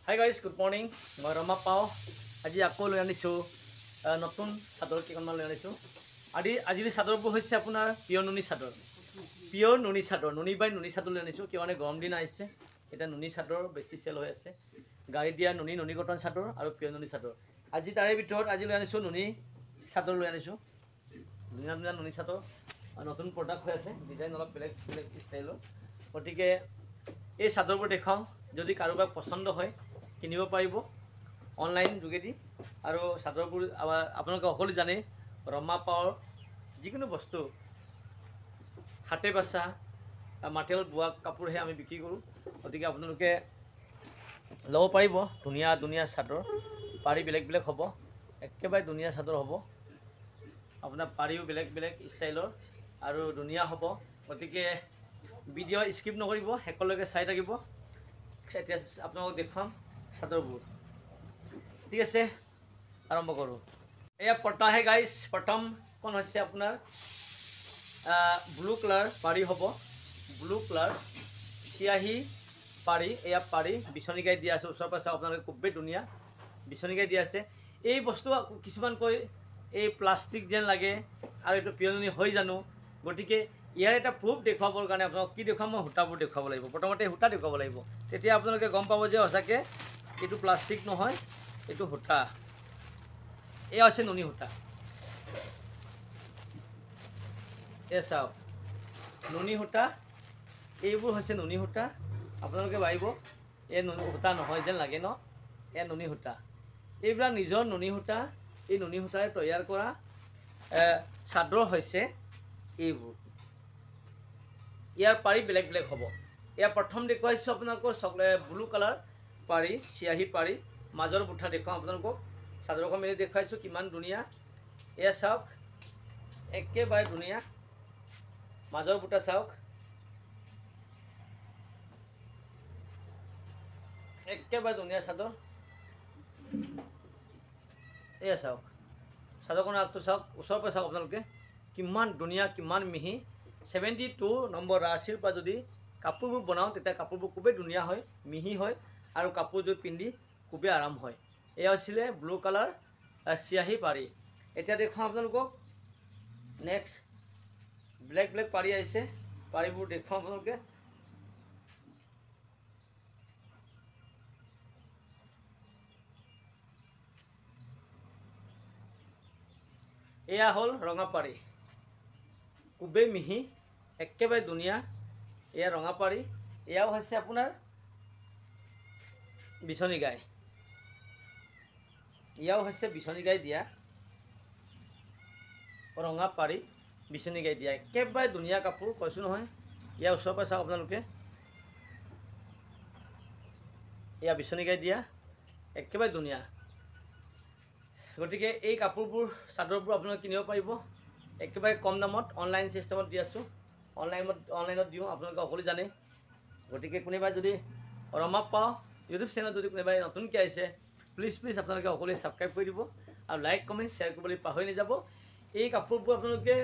Hi guys, good morning. মই ৰমা পাওঁ। আজি আকৌ লৈ আনিছোঁ নতুন চাদৰ কেইখনমান লৈ আনিছোঁ। আজিৰ চাদৰবোৰ হৈছে আপোনাৰ পিয়ৰ নুনি চাদৰ। পিয়ৰ নুনি চাদৰ, নুনি বাই নুনি চাদৰ লৈ আনিছোঁ। কিয় মানে গৰম দিন আহিছে, এতিয়া নুনি চাদৰ বেছি চেল হৈ আছে। গাড়ী দিয়া নুনি কটন চাদৰ আৰু পিয়ৰ নুনি চাদৰ। আজি তাৰে ভিতৰত আজি লৈ আনিছোঁ নুনি চাদৰ লৈ আনিছোঁ। ধুনীয়া ধুনীয়া নুনি চাদৰ নতুন প্ৰডাক্ট হৈ আছে, ডিজাইন অলপ বেলেগ বেলেগ ষ্টাইলৰ। গতিকে এই চাদৰবোৰ দেখাওঁ, যদি কাৰোবাৰ পচন্দ হয় কিনিব পাৰিব অনলাইন যোগেদি। আৰু চাদৰবোৰ আপোনালোকে সকলো জানে, ৰমা পাৱৰ যিকোনো বস্তু হাতে বাচা মাটিয়াল বোৱা কাপোৰহে আমি বিক্ৰী কৰোঁ। গতিকে আপোনালোকে ল'ব পাৰিব। ধুনীয়া ধুনীয়া চাদৰ, পাৰি বেলেগ বেলেগ হ'ব, একেবাৰে ধুনীয়া চাদৰ হ'ব। আপোনাৰ পাৰিও বেলেগ বেলেগ ষ্টাইলৰ আৰু ধুনীয়া হ'ব। গতিকে ভিডিঅ' স্কিপ নকৰিব, শেষলৈকে চাই থাকিব। এতিয়া আপোনালোকক দেখুৱাম চাদৰবোৰ। ঠিক আছে, আৰম্ভ কৰোঁ। এয়া পটাহে গাইজ। প্ৰথমখন হৈছে আপোনাৰ ব্লু কালাৰ পাৰি হ'ব। ব্লু কালাৰ চিয়াহী পাৰি, এয়া পাৰি বিচনীকাই দিয়া আছে। ওচৰ পাছে আপোনালোকে খুবেই ধুনীয়া বিচনীকাই দিয়া আছে। এই বস্তু কিছুমান কয় এই প্লাষ্টিক যেন লাগে আৰু এইটো পিয়ৰ নুনি হয় জানো। গতিকে ইয়াৰ এটা প্ৰুফ দেখুৱাবৰ কাৰণে আপোনাক কি দেখুৱাম, মই সূতাবোৰ দেখুৱাব লাগিব। প্ৰথমতে সূতা দেখুৱাব লাগিব, তেতিয়া আপোনালোকে গম পাব যে সঁচাকৈ এইটো প্লাষ্টিক নহয়, এইটো সূতা। এয়া হৈছে নুনি সূতা। এয়া চাওক, নুনি সূতা। এইবোৰ হৈছে নুনি সূতা। আপোনালোকে ভাবিব এই নুনি সূতা নহয় যেন লাগে ন, এয়া নুনি সূতা। এইবিলাক নিজৰ নুনি সূতা। এই নুনি সূতাৰে তৈয়াৰ কৰা চাদৰ হৈছে এইবোৰ। ইয়াৰ পাৰি বেলেগ বেলেগ হ'ব। এয়া প্ৰথম দেখুৱাইছোঁ আপোনালোকৰ ব্লু কালাৰ পাৰি, চিয়াহী পাৰি। মাজৰ বুঠা দেখুৱাওঁ আপোনালোকক। চাদৰখন মেলি দেখুৱাইছোঁ কিমান ধুনীয়া। এয়া চাওক, একেবাৰে ধুনীয়া। মাজৰ বুটা চাওক, একেবাৰে ধুনীয়া চাদৰ। এয়া চাওক, চাদৰখনৰ আগটো চাওক, ওচৰৰ পৰা চাওক আপোনালোকে কিমান ধুনীয়া, কিমান মিহি। 72 নম্বৰ ৰাচিৰ পৰা যদি কাপোৰবোৰ বনাওঁ তেতিয়া কাপোৰবোৰ খুবেই ধুনীয়া হয়, মিহি হয় আৰু কাপোৰযোৰ পিন্ধি খুবেই আৰাম হয়। এয়া হৈছিলে ব্লু কালাৰ চিয়াহী পাৰি। এতিয়া দেখুৱাওঁ আপোনালোকক নেক্সট ব্লেক ব্লেক পাৰি আহিছে। পাৰিবোৰ দেখুৱাওঁ আপোনালোকে। এয়া হ'ল ৰঙা পাৰি, খুবেই মিহি, একেবাৰে ধুনীয়া। এয়া ৰঙা পাৰি। এয়াও হৈছে আপোনাৰ বিচনীগাই। এয়াও হৈছে বিচনীগাই দিয়া ৰঙা পাৰি, বিচনীগাই দিয়া। একেবাৰে ধুনীয়া কাপোৰ, কৈছোঁ নহয়। ইয়াৰ ওচৰৰ পৰা চাওক আপোনালোকে, এয়া বিচনীগাই দিয়া, একেবাৰে ধুনীয়া। গতিকে এই কাপোৰবোৰ, চাদৰবোৰ আপোনালোকে কিনিব পাৰিব একেবাৰে কম দামত। অনলাইন চিষ্টেমত দি আছোঁ, অনলাইনত দিওঁ, আপোনালোকে সকলো জানে। গতিকে কোনোবাই যদি ৰমা পাওঁ ইউটিউব চেনেলত যদি কোনোবাই নতুনকৈ আহিছে, প্লিজ আপোনালোকে সকলোৱে ছাবস্ক্ৰাইব কৰি দিব আৰু লাইক কমেণ্ট শ্বেয়াৰ কৰিবলৈ পাহৰি নাযাব। এই কাপোৰবোৰ আপোনালোকে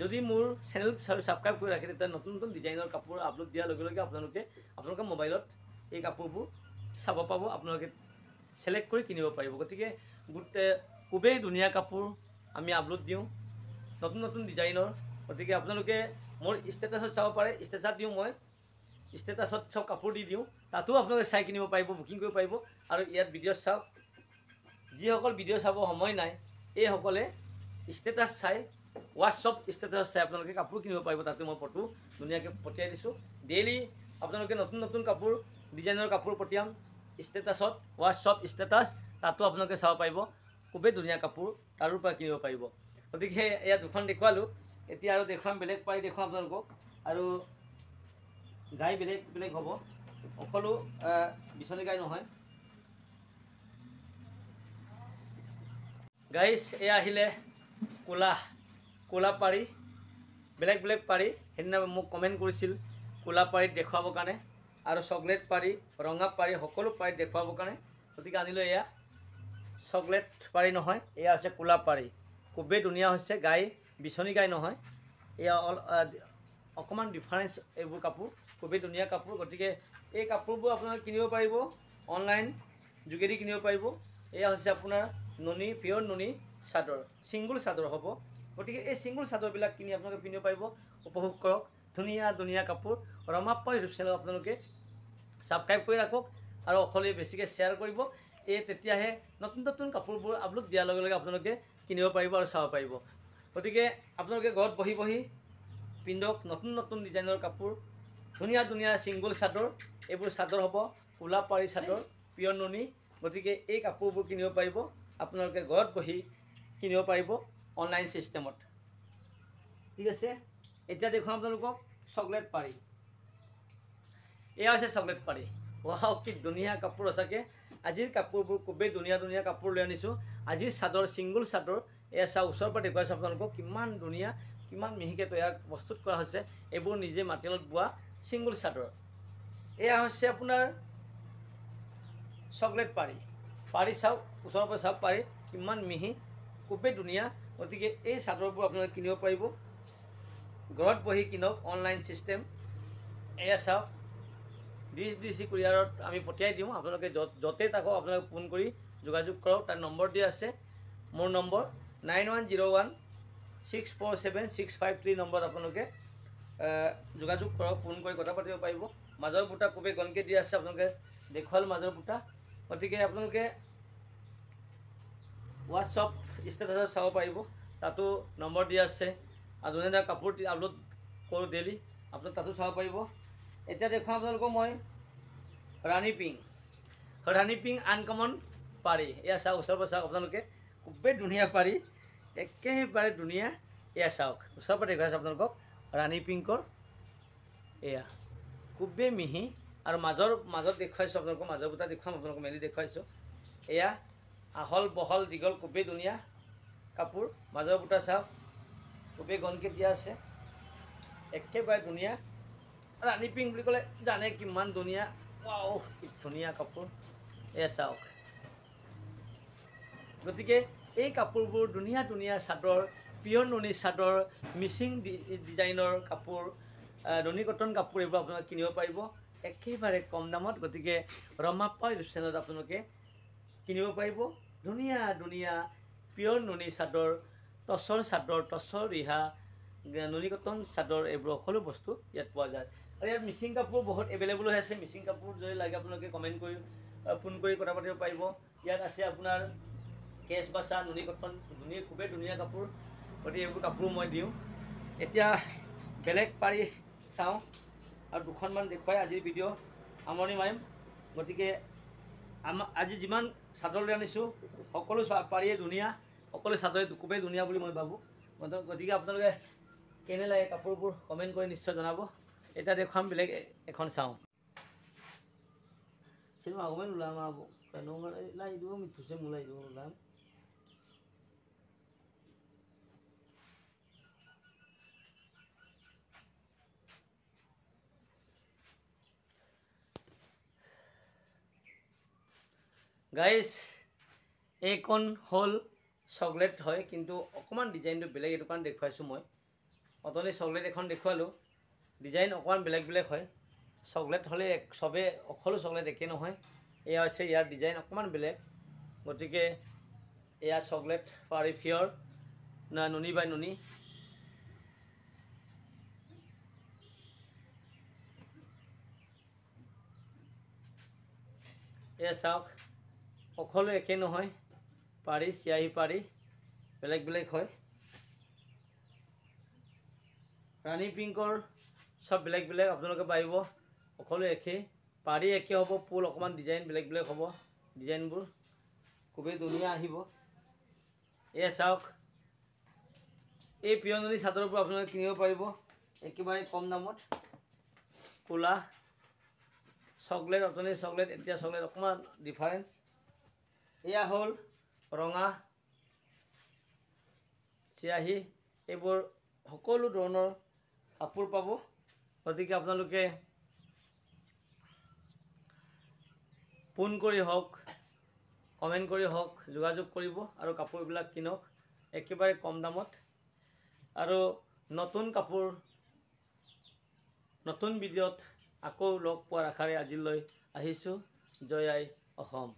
যদি মোৰ চেনেল ছাবস্ক্ৰাইব কৰি ৰাখে, তেতিয়া নতুন নতুন ডিজাইনৰ কাপোৰ আপলোড দিয়াৰ লগে লগে আপোনালোকে মোবাইলত এই কাপোৰবোৰ চাব পাব, আপোনালোকে চিলেক্ট কৰি কিনিব পাৰিব। গতিকে খুবেই ধুনীয়া কাপোৰ আমি আপলোড দিওঁ, নতুন নতুন ডিজাইনৰ। গতিকে আপোনালোকে মোৰ ষ্টেটাছত চাব পাৰে, ষ্টেটাছত দিওঁ মই, ষ্টেটাছত চব কাপোৰ দি দিওঁ, তাতো আপোনালোকে চাই কিনিব পাৰিব, বুকিং কৰিব পাৰিব। আৰু ইয়াত ভিডিঅ' চাওক, যিসকল ভিডিঅ' চাব সময় নাই, এইসকলে ষ্টেটাছ চাই, হোৱাটছআপ ষ্টেটাছ চাই আপোনালোকে কাপোৰ কিনিব পাৰিব। তাতে মই ফটো ধুনীয়াকৈ পঠিয়াই দিছোঁ। ডেইলি আপোনালোকে নতুন নতুন কাপোৰ, ডিজাইনৰ কাপোৰ পঠিয়াম ষ্টেটাছত, হোৱাটছআপ ষ্টেটাছ, তাতো আপোনালোকে চাব পাৰিব। খুবেই ধুনীয়া কাপোৰ, তাৰো পৰা কিনিব পাৰিব। গতিকে এয়া দুখন দেখুৱালোঁ। এতিয়া আৰু দেখুৱাম, বেলেগ পাৰি দেখুৱাম আপোনালোকক। আৰু গাই বেলেগ বেলেগ হ'ব, সকলো বিচনী গাই নহয়। গাইজ এয়া আহিলে ক'লা পাৰি, বেলেগ বেলেগ পাৰি। সেইদিনা মোক কমেণ্ট কৰিছিল ক'লা পাৰিত দেখুৱাবৰ কাৰণে, আৰু চকলেট পাৰি, ৰঙা পাৰি, সকলো পাৰিত দেখুৱাবৰ কাৰণে। গতিকে আনিলোঁ এয়া। চকলেট পাৰি নহয়, এয়া হৈছে ক'লা পাৰি। খুবেই ধুনীয়া হৈছে। গাই বিচনী গাই নহয়, এয়া অকণমান ডিফাৰেঞ্চ। এইবোৰ কাপোৰ খুবেই ধুনীয়া কাপোৰ। গতিকে এই কাপোৰবোৰ আপোনালোকে কিনিব পাৰিব অনলাইন যোগেদি কিনিব পাৰিব। এয়া হৈছে আপোনাৰ নুনি পিয়ৰ নুনি চাদৰ, ছিংগুল চাদৰ হ'ব। গতিকে এই ছিংগুল চাদৰবিলাক কিনি আপোনালোকে পিন্ধিব পাৰিব। উপভোগ কৰক ধুনীয়া ধুনীয়া কাপোৰ। ৰমাপ্পা ইউটিউব চেনেল আপোনালোকে ছাবস্ক্ৰাইব কৰি ৰাখক আৰু অকলে বেছিকৈ শ্বেয়াৰ কৰিব। তেতিয়াহে নতুন নতুন কাপোৰবোৰ আপলোড দিয়াৰ লগে লগে আপোনালোকে কিনিব পাৰিব আৰু চাব পাৰিব। গতিকে আপোনালোকে ঘৰত বহি বহি পিন্ধক নতুন নতুন ডিজাইনৰ কাপোৰ, ধুনীয়া ধুনীয়া ছিংগুল চাদৰ। এইবোৰ চাদৰ হ'ব কোলা পাৰি চাদৰ, পিয়ৰ নুনি। গতিকে এই কাপোৰবোৰ কিনিব পাৰিব, আপোনালোকে ঘৰত বহি কিনিব পাৰিব অনলাইন ছিষ্টেমত। ঠিক আছে, এতিয়া দেখুৱাম আপোনালোকক চকলেট পাৰি। এয়া হৈছে চকলেট পাৰি। ৱাও, কি ধুনীয়া কাপোৰ সঁচাকৈ। আজিৰ কাপোৰবোৰ খুবেই ধুনীয়া ধুনীয়া কাপোৰ লৈ আনিছোঁ। আজিৰ চাদৰ ছিংগুল চাদৰ। এয়া চাওক, ওচৰৰ পৰা দেখুৱাইছোঁ আপোনালোকক কিমান ধুনীয়া, কিমান মিহিকৈ প্ৰস্তুত কৰা হৈছে। এইবোৰ নিজে মাটিয়ালত বোৱা ছিংগুল চাদৰ। এয়া হৈছে আপোনাৰ চকলেট পাৰি। পাৰি চাওক, ওচৰৰ পৰা চাওক পাৰি কিমান মিহি, খুবেই ধুনীয়া। গতিকে এই চাদৰবোৰ আপোনালোকে কিনিব পাৰিব, ঘৰত বহি কিনক অনলাইন ছিষ্টেম। এয়া চাওক, DC কুৰিয়াৰত আমি পঠিয়াই দিওঁ। আপোনালোকে য'তেই থাকক আপোনালোকে ফোন কৰি যোগাযোগ কৰক। তাৰ নম্বৰ দিয়া আছে, মোৰ নম্বৰ 9101647653 নম্বৰত আপোনালোকে যোগাযোগ কৰক, ফোন কৰি কথা পাতিব পাৰিব। মাজৰ বুটা খুবেই ঘনকৈ দিয়া আছে, আপোনালোকে দেখুৱাল মাজৰ বুটা। গতিকে আপোনালোকে হোৱাটছআপ ষ্টেটাছত চাব পাৰিব, তাতো নম্বৰ দিয়া আছে। আৰু যোনে ধৰক কাপোৰ আপলোড কৰোঁ ডেইলি, আপোনালোকে তাতো চাব পাৰিব। এতিয়া দেখুৱাম আপোনালোকক মই ৰাণী পিংক। ৰাণী পিংক আনকমন পাৰি। এয়া চাওক, ওচৰৰ পৰা চাওক আপোনালোকে, খুবেই ধুনীয়া পাৰি, একেবাৰে ধুনীয়া। এয়া চাওক, ওচৰৰ পৰা দেখুৱাইছোঁ আপোনালোকক ৰাণী পিংকৰ। এয়া খুবেই মিহি আৰু মাজত দেখুৱাইছোঁ আপোনালোকক, মাজৰ বুটা দেখুৱাম আপোনালোকক, মেলি দেখুৱাইছোঁ। এয়া আহল বহল দীঘল, খুবেই ধুনীয়া কাপোৰ। মাজৰ বুটা চাওক, খুবেই ঘনকৈ দিয়া আছে, একেবাৰে ধুনীয়া। ৰাণী পিংক বুলি ক'লে জানে কিমান ধুনীয়া। ৱাও, কি ধুনীয়া কাপোৰ। এয়া চাওক। গতিকে এই কাপোৰবোৰ ধুনীয়া ধুনীয়া চাদৰ, পিয়ৰ নুনি চাদৰ, মিচিং ডিজাইনৰ কাপোৰ, নুনি কটন কাপোৰ, এইবোৰ আপোনালোকে কিনিব পাৰিব একেবাৰে কম দামত। গতিকে ৰমাপ্পা ইউটিউব চেনেলত আপোনালোকে কিনিব পাৰিব ধুনীয়া ধুনীয়া পিয়ৰ নুনি চাদৰ, টচৰ চাদৰ, টচৰ ৰিহা, নুনি কটন চাদৰ, এইবোৰ সকলো বস্তু ইয়াত পোৱা যায়। আৰু ইয়াত মিচিং কাপোৰ বহুত এভেইলেবল হৈ আছে। মিচিং কাপোৰ যদি লাগে আপোনালোকে কমেণ্ট কৰি ফোন কৰি কথা পাতিব পাৰিব। ইয়াত আছে আপোনাৰ কেচ বাছা, নুনি কটন, খুবেই ধুনীয়া কাপোৰ। গতিকে এইবোৰ কাপোৰ মই দিওঁ। এতিয়া বেলেগ পাৰি চাওঁ আৰু দুখনমান দেখুৱাই আজিৰ ভিডিঅ' সামৰণি মাৰিম। গতিকে আজি যিমান চাদৰ লৈ আনিছোঁ সকলো পাৰিয়ে ধুনীয়া, সকলো চাদৰে খুবেই ধুনীয়া বুলি মই ভাবোঁ। গতিকে আপোনালোকে কেনে লাগে কাপোৰবোৰ কমেণ্ট কৰি নিশ্চয় জনাব। এতিয়া দেখুৱাম বেলেগ এখন চাওঁ। চিনেমা আগমেন ওলাম আৰু লাই দিব মিঠুছে মোলাই দিব ওলাম। গাইজ, এইখন হ'ল চকলেট হয়, কিন্তু অকণমান ডিজাইনটো বেলেগ। এইটো কাৰণে দেখুৱাইছোঁ মই। অথনি চকলেট এখন দেখুৱালোঁ, ডিজাইন অকণমান বেলেগ বেলেগ হয়। চকলেট হ'লে চবেই সকলো চকলেট একে নহয়। এয়া হৈছে ইয়াৰ ডিজাইন অকণমান বেলেগ। গতিকে এয়া চকলেট পাৰি পিয়ৰ নুনি বাই নুনি। এয়া চাওক, সকলো একে নহয়। পাৰি চিয়াহী পাৰি বেলেগ বেলেগ হয়। ৰাণী পিংকৰ চব বেলেগ বেলেগ, আপোনালোকে পাৰিব। সকলো একেই, পাৰি একে হ'ব, ফুল অকণমান ডিজাইন বেলেগ বেলেগ হ'ব। ডিজাইনবোৰ খুবেই ধুনীয়া আহিব। এয়া চাওক, এই পিয়ৰ নুনি চাদৰবোৰ আপোনালোকে কিনিব পাৰিব একেবাৰে কম দামত। ক'লা চকলেট, অথনি চকলেট, এতিয়া চকলেট অকণমান ডিফাৰেঞ্চ। এয়া হ'ল ৰঙা চিয়াহী, এইবোৰ সকলো ধৰণৰ কাপোৰ পাব। গতিকে আপোনালোকে ফোন কৰি হওক, কমেণ্ট কৰি হওক যোগাযোগ কৰিব আৰু কাপোৰবিলাক কিনক একেবাৰে কম দামত। আৰু নতুন কাপোৰ, নতুন ভিডিঅ'ত আকৌ লগ পোৱাৰ আশাৰে আজিলৈ আহিছোঁ। জয় আই অসম।